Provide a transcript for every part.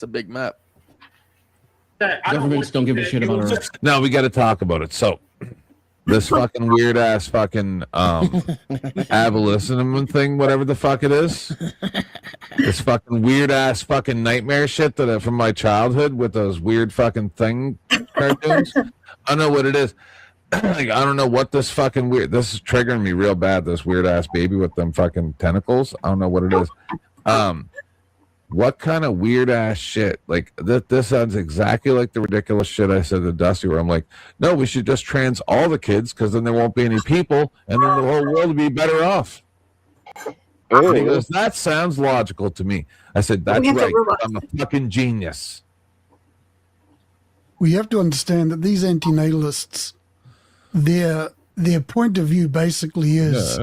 It's a big map. Governments don't give a shit about Earth. No, we got to talk about it. So, this fucking weird ass fucking abolitionism thing, whatever the fuck it is, this fucking weird ass fucking nightmare shit that from my childhood with those weird fucking thing cartoons. I don't know what it is. Like, I don't know what this fucking weird. This is triggering me real bad. This weird ass baby with them fucking tentacles. I don't know what it is. What kind of weird ass shit? Like this sounds exactly like the ridiculous shit I said to Dusty, where I'm like, no, we should just trans all the kids because then there won't be any people, and then the whole world will be better off. And he goes, that sounds logical to me. I said, that's right. I'm a fucking genius. We have to understand that these antinatalists, their point of view basically is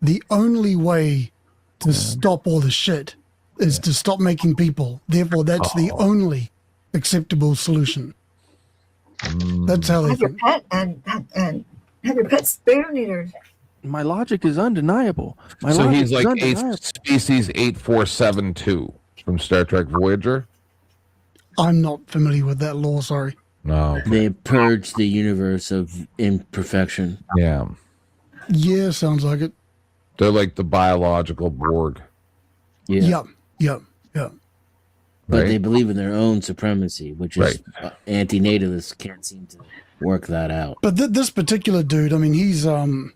the only way to stop all the shit is to stop making people. Therefore, that's the only acceptable solution. That's how they Have your think. pet and have your pet spoon eaters. My logic is undeniable. So he's like species 8472 from Star Trek Voyager. I'm not familiar with that law, sorry. No. They purge the universe of imperfection. Yeah. Yeah, sounds like it. They're like the biological Borg. Yeah. Yep. But Right? they believe in their own supremacy, which is anti-natalists can't seem to work that out. But this particular dude, I mean, his whole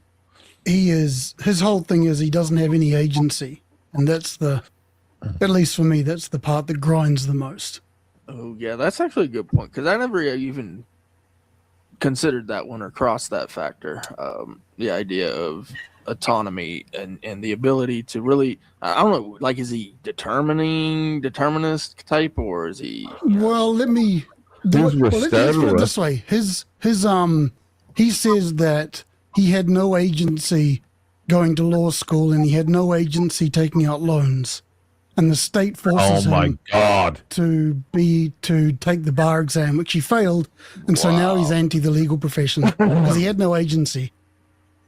thing is he doesn't have any agency. And that's at least for me, that's the part that grinds the most. Oh yeah, that's actually a good point because I never even considered that one or crossed that factor. The idea of autonomy and the ability to really, I don't know, like, is he determinist type, or is he? Well, let me put it this way. He says that he had no agency going to law school and he had no agency taking out loans. And the state forces him to take the bar exam, which he failed, and so now he's anti the legal profession because he had no agency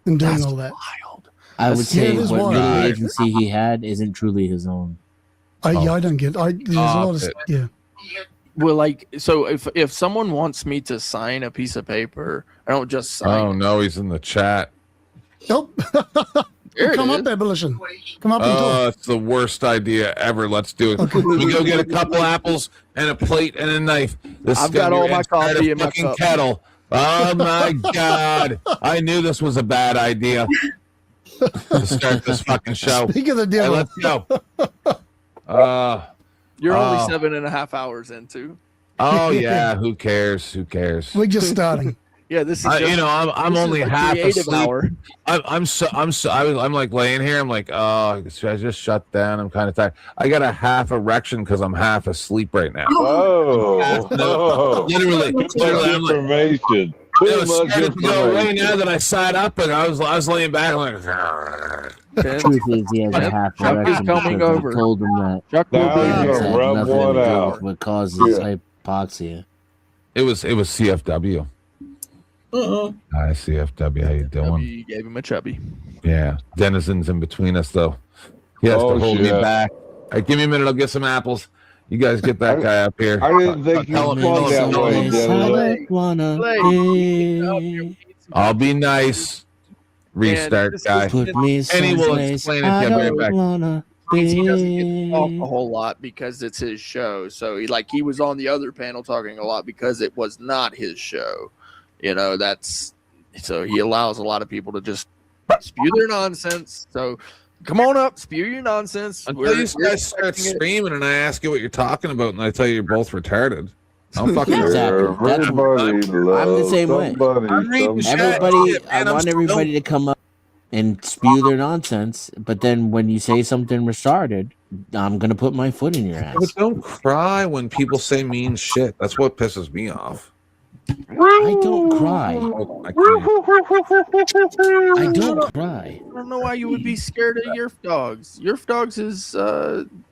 in doing all that. Wild. I would say it is what wild. little agency he had isn't truly his own. I don't get. There's a lot of Well, like, so if someone wants me to sign a piece of paper, I don't just sign. Oh no, he's in the chat. Nope. Come up, abolition. Come up and talk. Oh, it's the worst idea ever. Let's do it. Okay. We go get a couple apples and a plate and a knife. I've got all my coffee in my fucking cup. kettle. Oh my god! I knew this was a bad idea to start this fucking show. Speak of the Hey, devil. let's go. You're only 7.5 hours into. Oh yeah. Who cares? Who cares? We're just starting. Yeah, this is. I'm only half creative asleep. hour. I'm like laying here. I'm like, oh, should I just shut down? I'm kind of tired. I got a half erection because I'm half asleep right now. Literally, I'm like, Information. I Too was much scared to go away information. now that I sat up and I was laying back. I'm like, The truth is, he has a half Chuck is erection coming because over. I told him that Chuck will Now be you here. it go had rub nothing one to do out. with what causes hypoxia. it was CFW. Hi CFW, how you doing? You gave him a chubby. Yeah, Denizens in between us though. He has to Oh, hold me shit. back. All right, give me a minute. I'll get some apples. You guys get that guy up here. I didn't think you Tell him- flung that tell him- way, Someplace Dennis. I don't wanna be. I'll be nice. Restart, this guy. Put me And he will someplace explain it to I you. I'll be right don't back. wanna He doesn't get to talk be. a whole lot because it's his show. So he was on the other panel talking a lot because it was not his show. So he allows a lot of people to just spew their nonsense. So come on up, spew your nonsense. Until you guys start screaming and I ask you what you're talking about and I tell you you're both retarded. I'm fucking Exactly. That's- Everybody loves I'm the same way. somebody. I'm reading some- shit. Everybody, shit, I man, I'm want still- everybody to come up and spew their nonsense, but then when you say something retarded, I'm gonna put my foot in your ass. But don't cry when people say mean shit. That's what pisses me off. I don't cry. Oh, I can't. I don't cry. I don't know why you would be scared of Yerf Dogs. Yerf Dogs is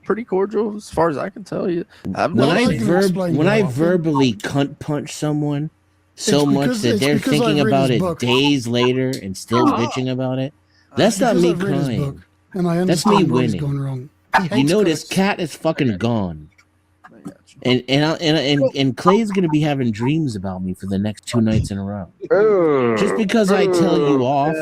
pretty cordial as far as I can tell you. I've When known I I can explain when I more. verbally cunt punch someone so It's much because- that it's they're because thinking I've read about his it book. days later and still bitching about it, that's not Because me I've read his crying. book, and I That's me understand where he's winning. gone wrong. He You hates know this critics. cat is fucking gone. And Clay's gonna be having dreams about me for the next 2 nights in a row. Just because I tell you off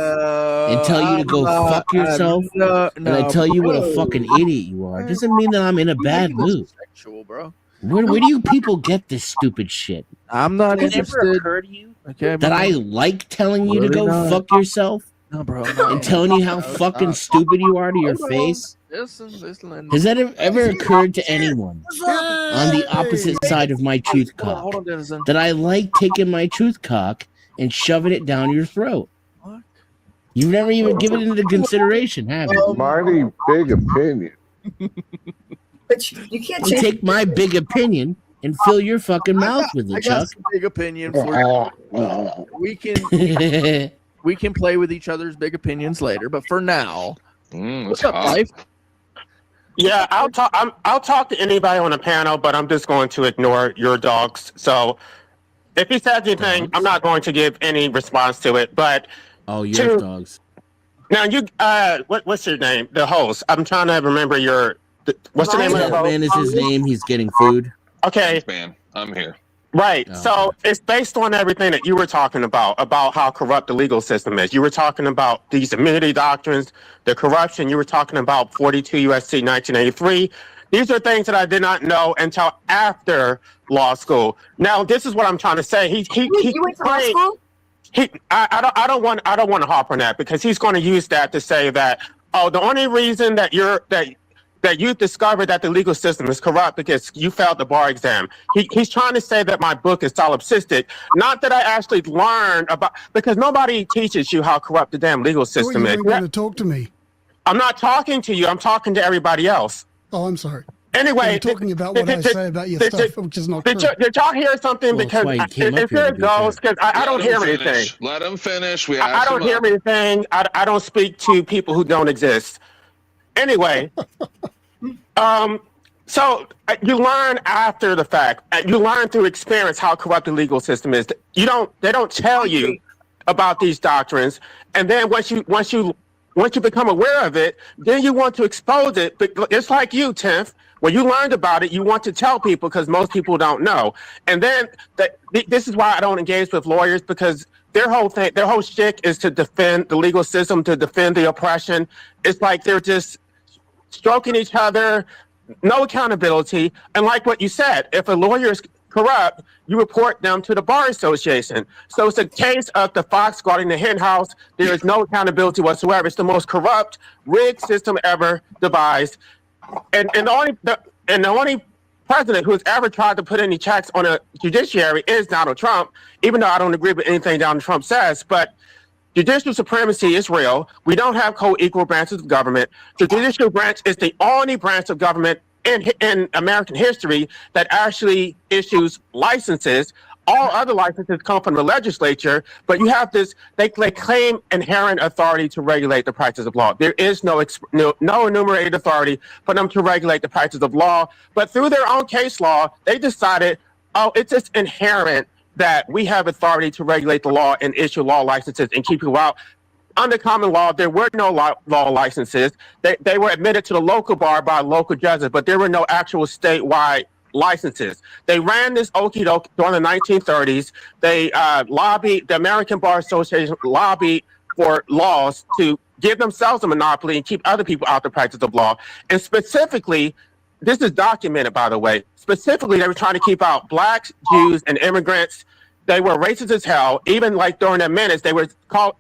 and tell you to go fuck yourself, and I tell you what a fucking idiot you are, doesn't mean that I'm in a bad mood. Sexual, bro. Where do you people get this stupid shit? I'm not Does it interested. ever occur to you Okay, that I like telling you to Really go not. fuck yourself No, bro. No. and telling you how fucking stupid you are to your Hold on. face? Listen. Has that ever occurred to anyone on the opposite side of my tooth Hold cock on, Denizen. that I like taking my tooth cock and shoving it down your throat? What? You've never even given it into consideration, have you? Mighty big opinion. But you can't You change. take my big opinion and fill your fucking mouth with I it, got Chuck. some big opinion for we can play with each other's big opinions later, but for now, what's up, life? Yeah, I'll talk to anybody on the panel, but I'm just going to ignore your dogs. So if he says anything, I'm not going to give any response to it. But Oh, you have dogs. now you, what's your name? The host. I'm trying to remember what's the name of the That host? man is his name. He's getting food. Okay, Man, I'm here. right. Oh, So okay. it's based on everything that you were talking about how corrupt the legal system is. You were talking about these immunity doctrines, the corruption. You were talking about 42 USC 1983. These are things that I did not know until after law school. Now, this is what I'm trying to say. You went to law school? I don't want to harp on that because he's going to use that to say that the only reason that you discovered that the legal system is corrupt because you failed the bar exam. He's trying to say that my book is solipsistic, not that I actually learned about, because nobody teaches you how corrupt the damn legal I thought you system is. weren't going to talk to me. I'm not talking to you. I'm talking to everybody else. Oh, I'm sorry. Anyway, You're talking about what I say about your stuff, which is not true. Did y'all hear something? Well, Because that's why he came up if here to there be goes, because I don't Let him hear finish. anything. Let him finish. We I asked don't him hear up. anything. I don't speak to people who don't exist. Anyway, so you learn after the fact. You learn through experience how corrupt the legal system is. They don't tell you about these doctrines, and then once you become aware of it, then you want to expose it. But it's like you, Tiff. When you learned about it, you want to tell people because most people don't know. And then this is why I don't engage with lawyers, because their whole shtick is to defend the legal system, to defend the oppression. It's like they're just stroking each other, no accountability. And like what you said, if a lawyer is corrupt, you report them to the Bar Association. So it's a case of the fox guarding the hen house. There is no accountability whatsoever. It's the most corrupt, rigged system ever devised. And the only president who's ever tried to put any checks on a judiciary is Donald Trump, even though I don't agree with anything Donald Trump says. But judicial supremacy is real. We don't have co-equal branches of government. The judicial branch is the only branch of government in American history that actually issues licenses. All other licenses come from the legislature, but you have this, they claim inherent authority to regulate the practice of law. There is no enumerated authority for them to regulate the practice of law, but through their own case law, they decided, it's just inherent that we have authority to regulate the law and issue law licenses and keep people out. Under common law, there were no law licenses. They were admitted to the local bar by local judges, but there were no actual statewide licenses. They ran this okie doke during the 1930s. They lobbied, the American Bar Association lobbied for laws to give themselves a monopoly and keep other people out the practice of law. And specifically, this is documented, by the way, specifically, they were trying to keep out blacks, Jews, and immigrants. They were racist as hell. Even like during their minutes, they were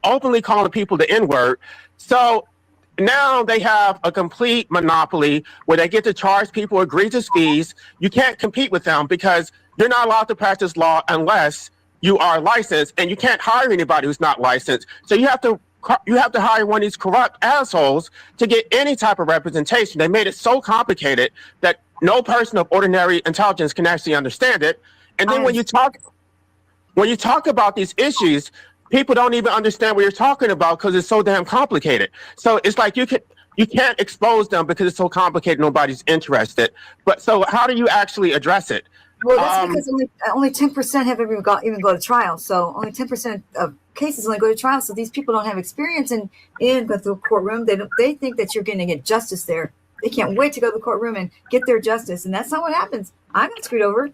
openly calling people the N-word. So now they have a complete monopoly where they get to charge people egregious fees. You can't compete with them because you're not allowed to practice law unless you are licensed, and you can't hire anybody who's not licensed. So you have to hire one of these corrupt assholes to get any type of representation. They made it so complicated that no person of ordinary intelligence can actually understand it. And then when you talk about these issues, people don't even understand what you're talking about because it's so damn complicated. So it's like you can't expose them because it's so complicated, nobody's interested. But so how do you actually address it? Well, that's because only 10% have even go to trial. So only 10% of cases only go to trial. So these people don't have experience in go through a courtroom. They think that you're going to get justice there. They can't wait to go to the courtroom and get their justice, and that's not what happens. I got screwed over.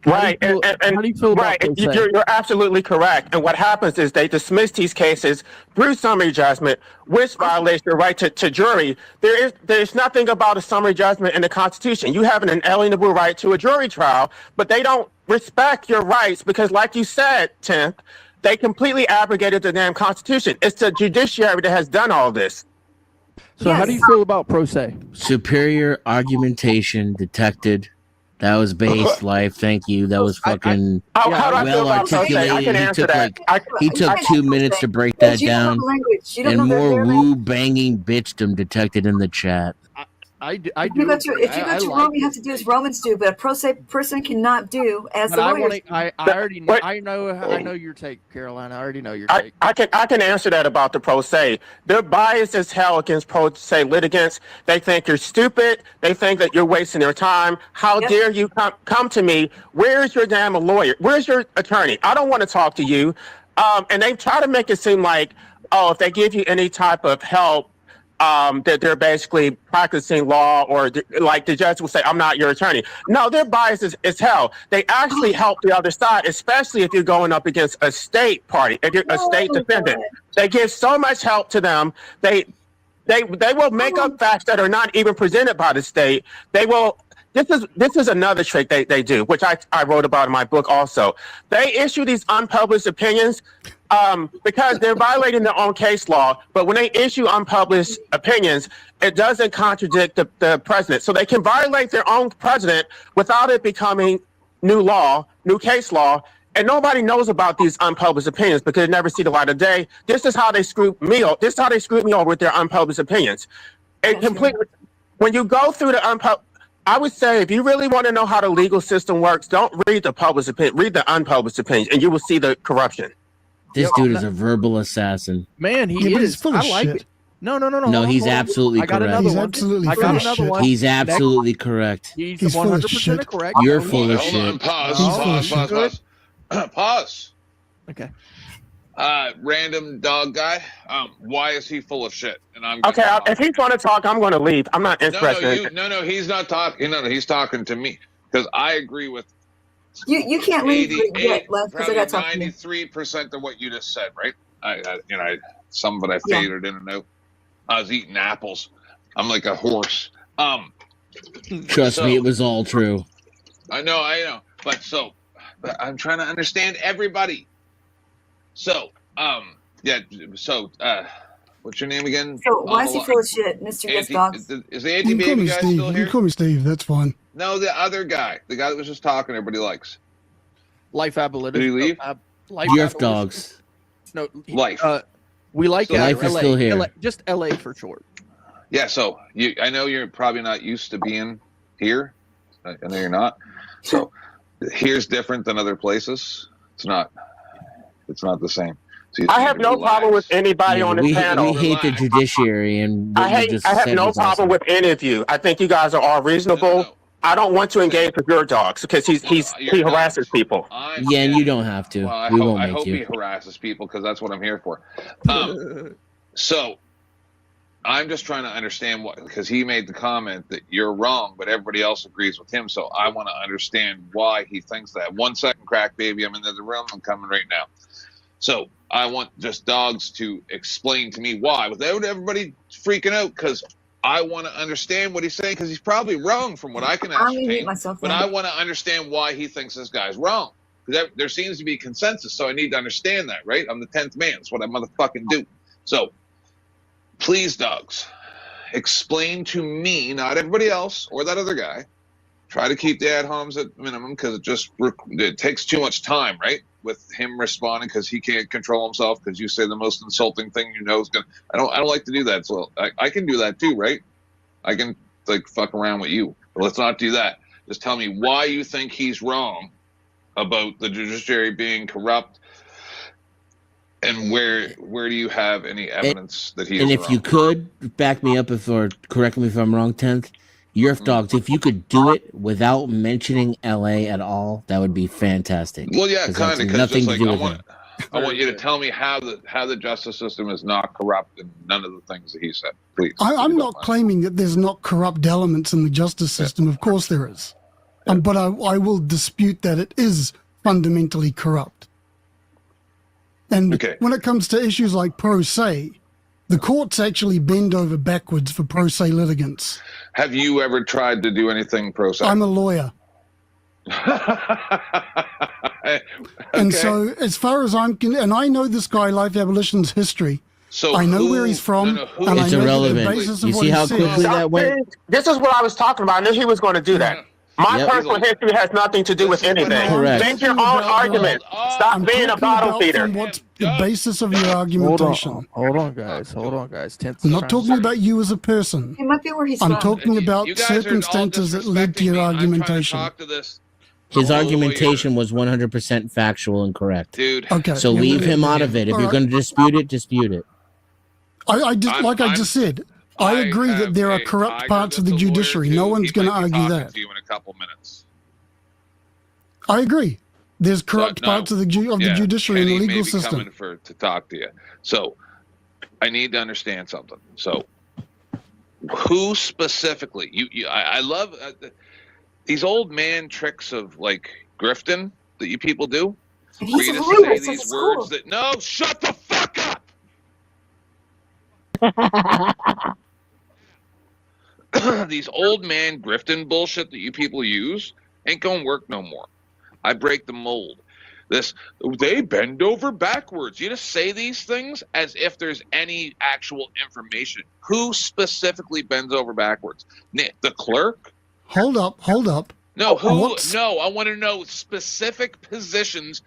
Right, How do you feel about right. pro se? You're absolutely correct. And what happens is they dismiss these cases through summary judgment, which violates your right to jury. There's nothing about a summary judgment in the Constitution. You have an inalienable right to a jury trial, but they don't respect your rights because, like you said, Tim, they completely abrogated the damn Constitution. It's the judiciary that has done all this. So how do you feel about pro se? Superior argumentation detected. That was base life. Thank you. That was fucking How do I feel well about pro se? I articulated. can He answer took that. he took 2 minutes to break that down. And more woo banging bitchdom detected in the chat. I do. If you go to Rome, you have to do as Romans do, but a pro se person cannot do as the lawyers. I already know. I know your take, Caroline. I already know your take. I can answer that about the pro se. They're biased as hell against pro se litigants. They think you're stupid. They think that you're wasting their time. How dare you come to me? Where's your damn lawyer? Where's your attorney? I don't want to talk to you. And they try to make it seem like, oh, if they give you any type of help, that they're basically practicing law, or like the judge will say, I'm not your attorney. No, they're biased as hell. They actually help the other side, especially if you're going up against a state party, if you're a state defendant. They give so much help to them. They will make up facts that are not even presented by the state. They will. This is another trick they do, which I wrote about in my book also. They issue these unpublished opinions because they're violating their own case law. But when they issue unpublished opinions, it doesn't contradict the president. So they can violate their own president without it becoming new law, new case law. And nobody knows about these unpublished opinions because they never see the light of day. This is how they screwed me over. This is how they screwed me over with their unpublished opinions. And completely, when you go through the unpublished, I would say if you really want to know how the legal system works, don't read the published opinion, read the unpublished opinions, and you will see the corruption. This dude is a verbal assassin. Man, he but he's is. full of I like shit. it. No. No, he's absolutely I got correct. another He's one. absolutely I full got of another shit. one. He's absolutely correct. He's He's full of 100% shit. correct. You're full of Hold on, shit. pause. Okay. Random dog guy. Why is he full of shit? And I'm Okay, if he's going to talk, I'm going to leave. I'm not interested. No, he's not talking. No, he's talking to me because I agree with You can't leave yet, because I got to talk to you. 93% of what you just said, right? Some of it I faded in and out. I was eating apples. I'm like a horse. Trust me, it was all true. I know. But I'm trying to understand everybody. So, what's your name again? So why is he full of shit, Mr. Yes Dogs? Is the You can call anti-baby me guy Steve. still You here? can call me Steve. That's fine. No, the other guy. The guy that was just talking everybody likes. Life abolition. Did he leave? Yerf dogs. No. Life. We like So Life is LA, still here. LA, just LA for short. Yeah, so I know you're probably not used to being here. I know you're not. So here's different than other places. It's not the same. So I have no problem with anybody on the panel. We hate the judiciary, and what you just I have said no was problem awesome. with any of you. I think you guys are all reasonable. No. I don't want to engage with your dogs because he harasses people. Yeah, and you don't have to. Well, I We hope, won't I make hope he you. harasses people because that's what I'm here for. So I'm just trying to understand because he made the comment that you're wrong, but everybody else agrees with him. So I want to understand why he thinks that. 1 second, crack baby. I'm in the room. I'm coming right now. So I want just dogs to explain to me why without everybody freaking out because I want to understand what he's saying because he's probably wrong from what I can I'm gonna mute ascertain. myself. But now. I want to understand why he thinks this guy's wrong. Because there seems to be consensus, so I need to understand that, right? I'm the 10th man. That's what I motherfucking do. So, please, dogs, explain to me, not everybody else or that other guy. Try to keep the ad homs at minimum because it takes too much time, right? With him responding because he can't control himself because you say the most insulting thing you know is gonna. I don't like to do that. So I can do that too, right? I can fuck around with you. But let's not do that. Just tell me why you think he's wrong about the judiciary being corrupt, and where do you have any evidence that he is And if wrong? you could back me up or correct me if I'm wrong, 10th, Yerf dogs, if you could do it without mentioning LA at all, that would be fantastic. Well, yeah, 'Cause kind that's of. Because nothing just to like do I with want. it. I want you to tell me how the justice system is not corrupt and none of the things that he said. Please. I'm not claiming that there's not corrupt elements in the justice system. Of course there is. But I will dispute that it is fundamentally corrupt. And when it comes to issues like pro se, the courts actually bend over backwards for pro se litigants. Have you ever tried to do anything pro se? I'm a lawyer. And so as far as and I know this guy, Life Abolition's history. So I know where he's from, and it's I know irrelevant. the basis of You what see he how says. quickly that went? This is what I was talking about. I knew he was going to do that. My Yep. personal history has nothing to do with anything. Correct. Make your own argument. Stop being a bottle feeder. What's the basis of your argumentation? Hold on, guys. 10th. I'm not talking about you as a person. It might be where he's I'm from. talking about You guys are all circumstances that led to your disrespecting me. I'm trying to argumentation. talk to this His lawyer. argumentation was 100% factual and correct. Dude. Okay. So leave him out of it. If you're going to dispute it, dispute it. I just said, I agree that there are have a corrupt tiger parts of the that's a lawyer, judiciary. too. No one's He going to might be argue talking that. to you in a couple minutes. I agree. There's corrupt No, parts of the judiciary and the Kenny legal may be system. coming to talk to you. So I need to understand something. So who specifically? I love these old man tricks of like grifting that you people do. And For he's you a to lawyer. say It's at these school. words that no, shut the fuck up. These old man grifting bullshit that you people use ain't gonna work no more. I break the mold. They bend over backwards. You just say these things as if there's any actual information. Who specifically bends over backwards? The clerk? Hold up. No, who? What's- No, I want to know specific positions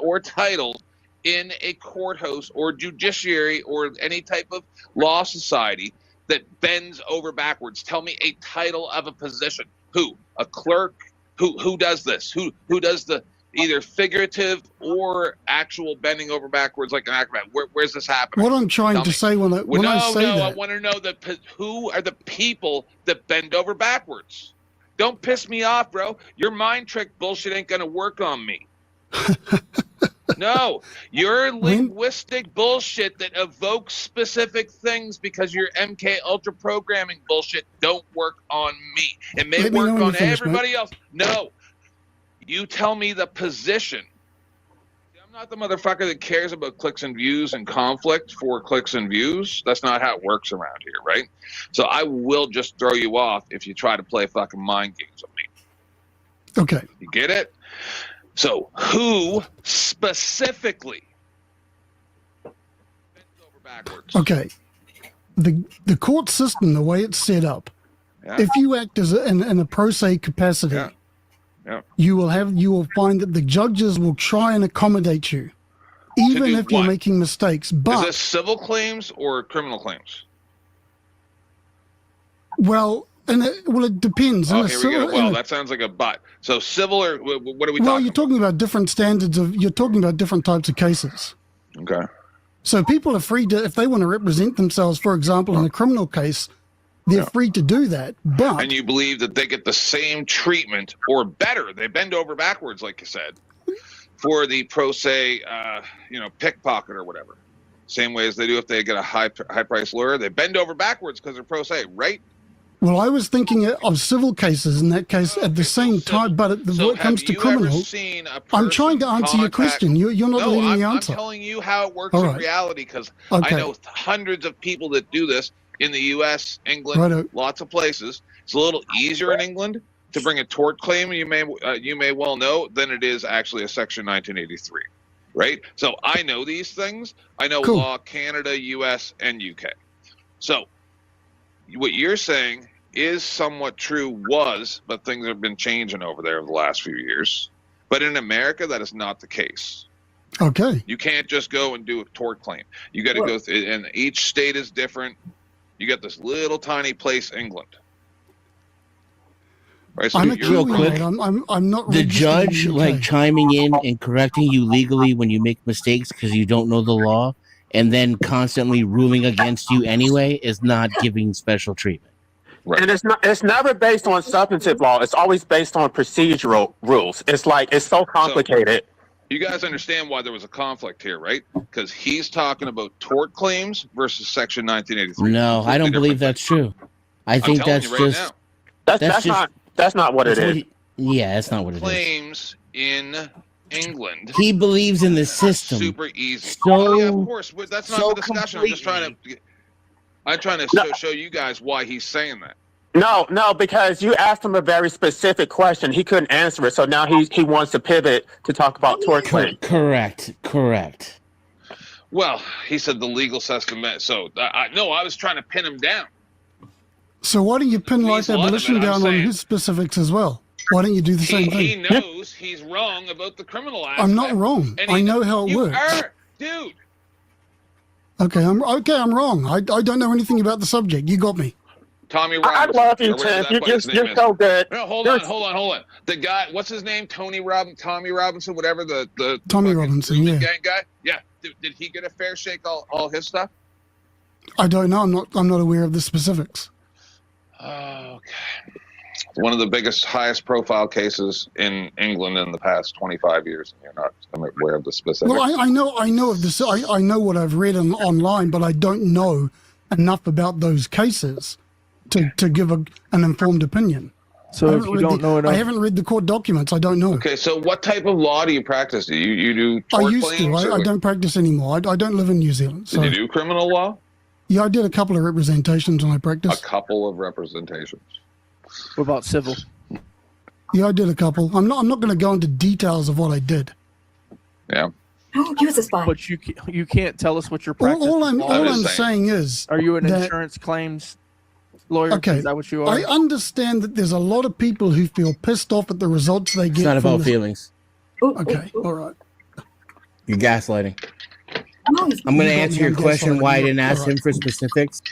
or titles in a courthouse or judiciary or any type of law society that bends over backwards. Tell me a title of a position. Who? A clerk? Who does this? Who does the either figurative or actual bending over backwards like an acrobat? Where's this happening? What I'm trying to say when I say I that, want to know who are the people that bend over backwards. Don't piss me off, bro. Your mind trick bullshit ain't gonna work on me. No, your linguistic bullshit that evokes specific things because your MK Ultra programming bullshit don't work on me. It may Let me know work when on you finish, everybody else. No, you tell me the position. I'm not the motherfucker that cares about clicks and views and conflict for clicks and views. That's not how it works around here, right? So I will just throw you off if you try to play fucking mind games with me. okay. You get it? So who specifically bends over backwards? Okay. The court system, the way it's set up, Yeah. if you act as in a pro se capacity, Yeah. Yeah. you will find that the judges will try and accommodate you, even do if you're what? making mistakes. Is But this civil claims or criminal claims? it depends. Oh, In a here we civil- go. Well, in a- that sounds like a but. So civil or what are we well, talking you're talking about different standards you're talking about different types of cases. about? Okay. So people are free to, if they want to represent themselves, for example, in a criminal case, they're free to do that. But And you believe that they get the same treatment or better? They bend over backwards, like you said, for the pro se, pickpocket or whatever. Same way as they do if they get a high price lawyer. They bend over backwards because they're pro se, right? well, I was thinking of civil cases in that case at the same time. But when it comes to criminal, I'm trying to answer your question. You're not letting me answer. I'm telling you how it works All in right. reality because Okay. I know hundreds of people that do this in the U.S., England, Righto. lots of places. It's a little easier in England to bring a tort claim. You may well know than it is actually a Section 1983, right? So I know these things. I know Cool. law, Canada, U.S., and U.K. So what you're saying is somewhat true, but things have been changing over there the last few years. But in America, that is not the case. Okay. You can't just go and do a tort claim. You got to go through, and each state is different. You got this little tiny place, England. Right, so I'm a you're- Kiwi, quick, mate. I'm not The registered in judge the UK. like chiming in and correcting you legally when you make mistakes because you don't know the law, and then constantly ruling against you anyway is not giving special treatment. Right. And it's never based on substantive law. It's always based on procedural rules. It's so complicated. You guys understand why there was a conflict here, right? Because he's talking about tort claims versus Section 1983. No, I don't believe that's true. I think that's just That's not what it is. Yeah, that's not what it is. Claims in England. He believes in the system. Super easy. So, yeah, of course. That's not so the discussion. I'm trying to show you guys why he's saying that. No, because you asked him a very specific question. He couldn't answer it, so now he wants to pivot to talk about tort claims. Correct. Well, he said the legal system. So I was trying to pin him down. So why don't you pin life abolition down on his specifics as well? Why don't you do the same thing? He knows he's wrong about the criminal aspect. I'm not wrong. I know how it works. Dude. Okay, I'm wrong. I don't know anything about the subject. You got me. Tommy Robinson. I love you, Tim. You're so good. No, hold on. The guy, what's his name? Tommy Robinson, whatever the Tommy Robinson, yeah. Gang guy. Yeah. Did he get a fair shake? All his stuff. I don't know. I'm not aware of the specifics. Okay. One of the biggest, highest profile cases in England in the past 25 years. And you're not aware of the specifics. Well, I know of this. I know what I've read online, but I don't know enough about those cases to give an informed opinion. So if you don't know enough, I haven't read the court documents. I don't know. Okay, so what type of law do you practice? Do you do tort I used claims, to. I don't practice anymore. I don't live in New Zealand. So. Did you do criminal law? Yeah, I did a couple of representations when I A practiced. couple of representations. what about civil? Yeah, I did a couple. I'm not going to go into details of what I did. Yeah. He was a spy. But you can't tell us what your practice. All I'm just saying is, Are you an that- insurance claims lawyer? Okay, Is that what you are? I understand that there's a lot of people who feel pissed off at the results they get. it's not from about the- feelings. Okay, all right. You're gaslighting. No, he's- I'm going to You got answer me your on question gaslighting. why I didn't ask All right. him for specifics.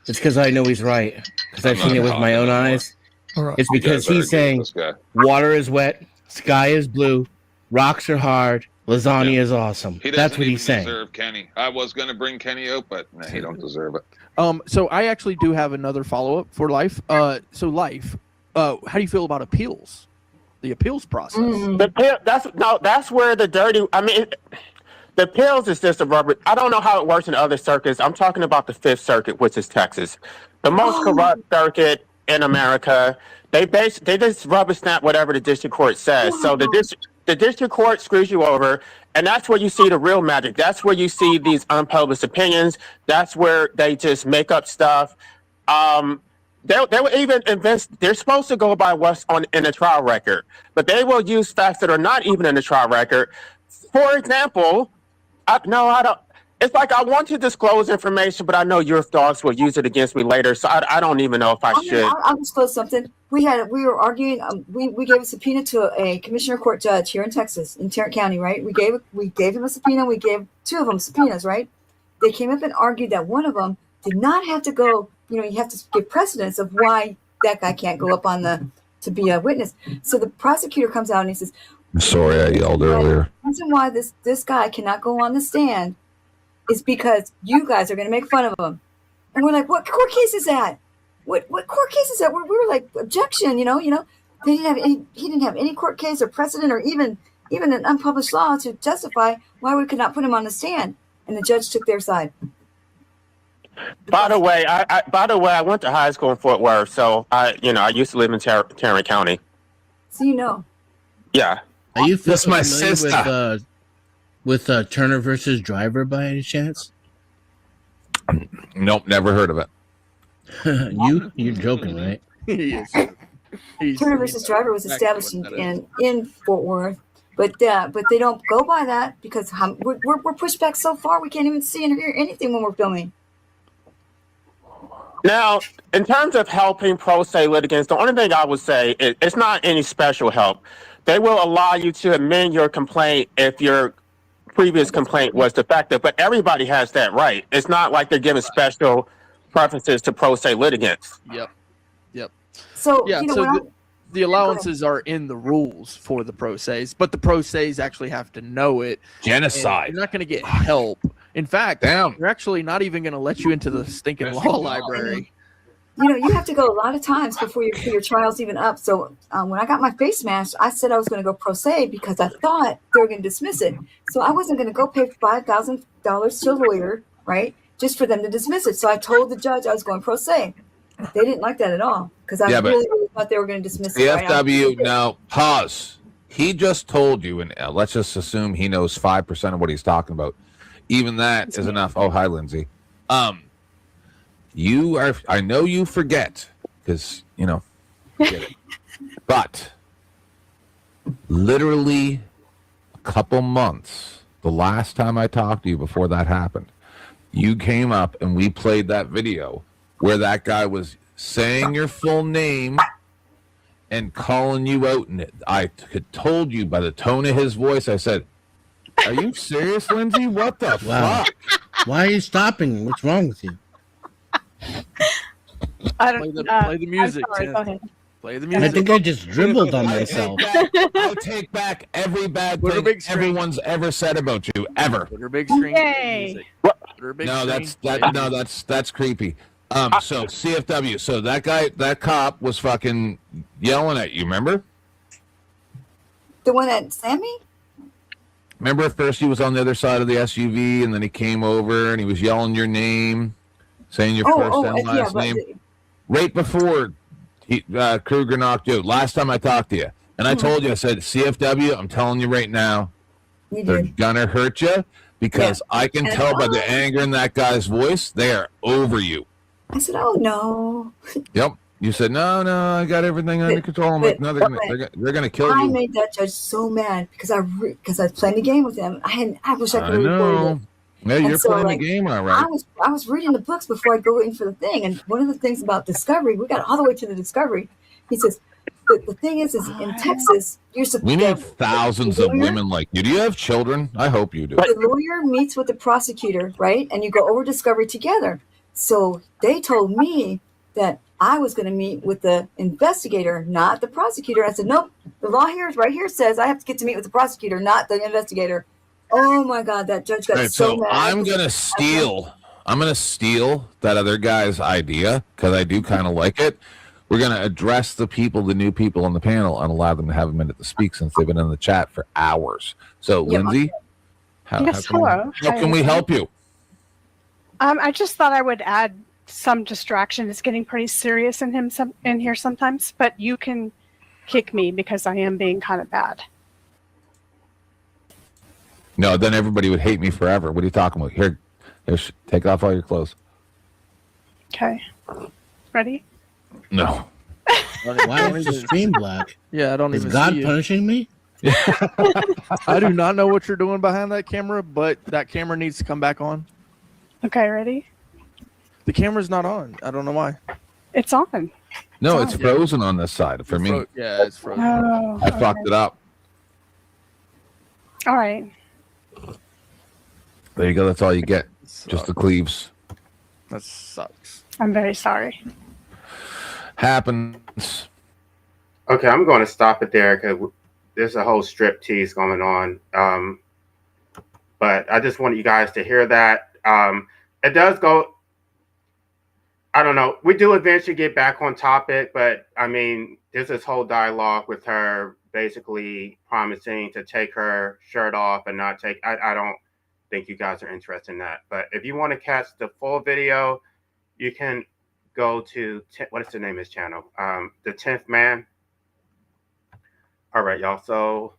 It's because I know he's right. Because I've seen it with my own eyes. All right. It's because You guys he's better saying get this water is wet, sky is blue, rocks are hard, lasagna is awesome. guy. He That's doesn't what even he's saying. deserve Kenny. I was going to bring Kenny out, but he don't deserve it. So I actually do have another follow-up for Life. How do you feel about appeals? The appeals process. That's where the dirty. I mean, the appeals is just a rubber. I don't know how it works in other circuits. I'm talking about the Fifth Circuit, which is Texas, the most corrupt circuit in America. They just rubber stamp whatever the district court says. So the district court screws you over, and that's where you see the real magic. That's where you see these unpublished opinions. That's where they just make up stuff. They will even invest. They're supposed to go by what's in the trial record, but they will use facts that are not even in the trial record. For example, I don't. It's like I want to disclose information, but I know your dogs will use it against me later, so I don't even know if I should. I'll disclose something. We were arguing. We gave a subpoena to a commissioner court judge here in Texas, in Tarrant County, right? We gave him a subpoena. We gave two of them subpoenas, right? They came up and argued that one of them did not have to go. You have to give precedence of why that guy can't go up to be a witness. So the prosecutor comes out and he says, Sorry, I yelled earlier. the reason why this guy cannot go on the stand is because you guys are going to make fun of him. And we're like, what court case is that? What court case is that? We were like, objection, They didn't have he didn't have any court case or precedent or even an unpublished law to justify why we could not put him on the stand. And the judge took their side. By the way, I went to high school in Fort Worth, so I used to live in Tarrant County. So Yeah. Are you That's my familiar sister. with Turner versus Driver by any chance? Nope, never heard of it. You're joking, right? He is. Turner versus Driver was established in Fort Worth, but they don't go by that because we're pushed back so far we can't even see and hear anything when we're filming. Now, in terms of helping pro se litigants, the only thing I would say is it's not any special help. They will allow you to amend your complaint if your previous complaint was defective, but everybody has that right. It's not like they're giving special preferences to pro se litigants. Yep. So Yeah. The allowances are in the rules for the pro ses, but the pro ses actually have to know it. Genocide. You're not going to get help. In fact, Damn. they're actually not even going to let you into the stinking law library. you have to go a lot of times before your trial's even up. So when I got my face mask, I said I was going to go pro se because I thought they were going to dismiss it. So I wasn't going to go pay $5,000 to a lawyer, right, just for them to dismiss it. So I told the judge I was going pro se. They didn't like that at all because I really thought they were going to dismiss it. CFW, now pause. He just told you, and let's just assume he knows 5% of what he's talking about. Even that is enough. Oh, hi, Lindsay. I know you forget because, get it. But literally a couple months, the last time I talked to you before that happened, you came up and we played that video where that guy was saying your full name and calling you out. And I had told you by the tone of his voice, I said, are you serious, Lindsay? What the fuck? Why are you stopping? What's wrong with you? I don't play the music. I'm sorry, go ahead. Play the music. I think I just dribbled on myself. I take back every bad thing everyone's ever said about you, ever. Put her big screen. Yay. No, that's creepy. So CFW. So that cop was fucking yelling at you. Remember? The one at Sammy? Remember at first he was on the other side of the SUV, and then he came over and he was yelling your name, saying your first and last name. Right before Kruger knocked you out. Last time I talked to you. And I told you, I said, CFW, I'm telling you right now, they're gonna hurt you because I can tell by the anger in that guy's voice, they are over you. I said, oh, no. Yep. You said, no, I got everything under control. I'm like, no, they're going to kill you. I made that judge so mad because I was playing the game with him. I wish I could have recorded it. Yeah, you're playing the game, all right. I was reading the books before I go in for the thing. And one of the things about discovery, we got all the way to the discovery. He says, the thing is in Texas, you're supposed we need thousands of women like you. Do you have children? I hope you do. The lawyer meets with the prosecutor, right? And you go over discovery together. So they told me that I was going to meet with the investigator, not the prosecutor. I said, nope, the law right here says I have to get to meet with the prosecutor, not the investigator. Oh my God, that judge got so mad. I'm going to steal that other guy's idea because I do kind of like it. We're going to address the new people on the panel and allow them to have a minute to speak since they've been in the chat for hours. So, Lindsay, how can we help you? I just thought I would add some distraction. It's getting pretty serious in here sometimes, but you can kick me because I am being kind of bad. No, then everybody would hate me forever. What are you talking about? Here, take off all your clothes. Okay. Ready? No. Why is the screen black? Yeah, I don't Is even God see you. punishing me? I do not know what you're doing behind that camera, but that camera needs to come back on. Okay, ready? The camera's not on. I don't know why. It's on. No, it's frozen on this side for me. Yeah, it's frozen. Oh, I fucked it up. All right. There you go. That's all you get. Just the cleaves. That sucks. I'm very sorry. Happens. Okay, I'm going to stop it there because there's a whole strip tease going on. But I just want you guys to hear that. It does go. I don't know. We do eventually get back on topic, but I mean, there's this whole dialogue with her basically promising to take her shirt off and not take. I don't think you guys are interested in that. But if you want to catch the full video, you can go to what is the name of his channel? The 10th Man. All right, y'all. So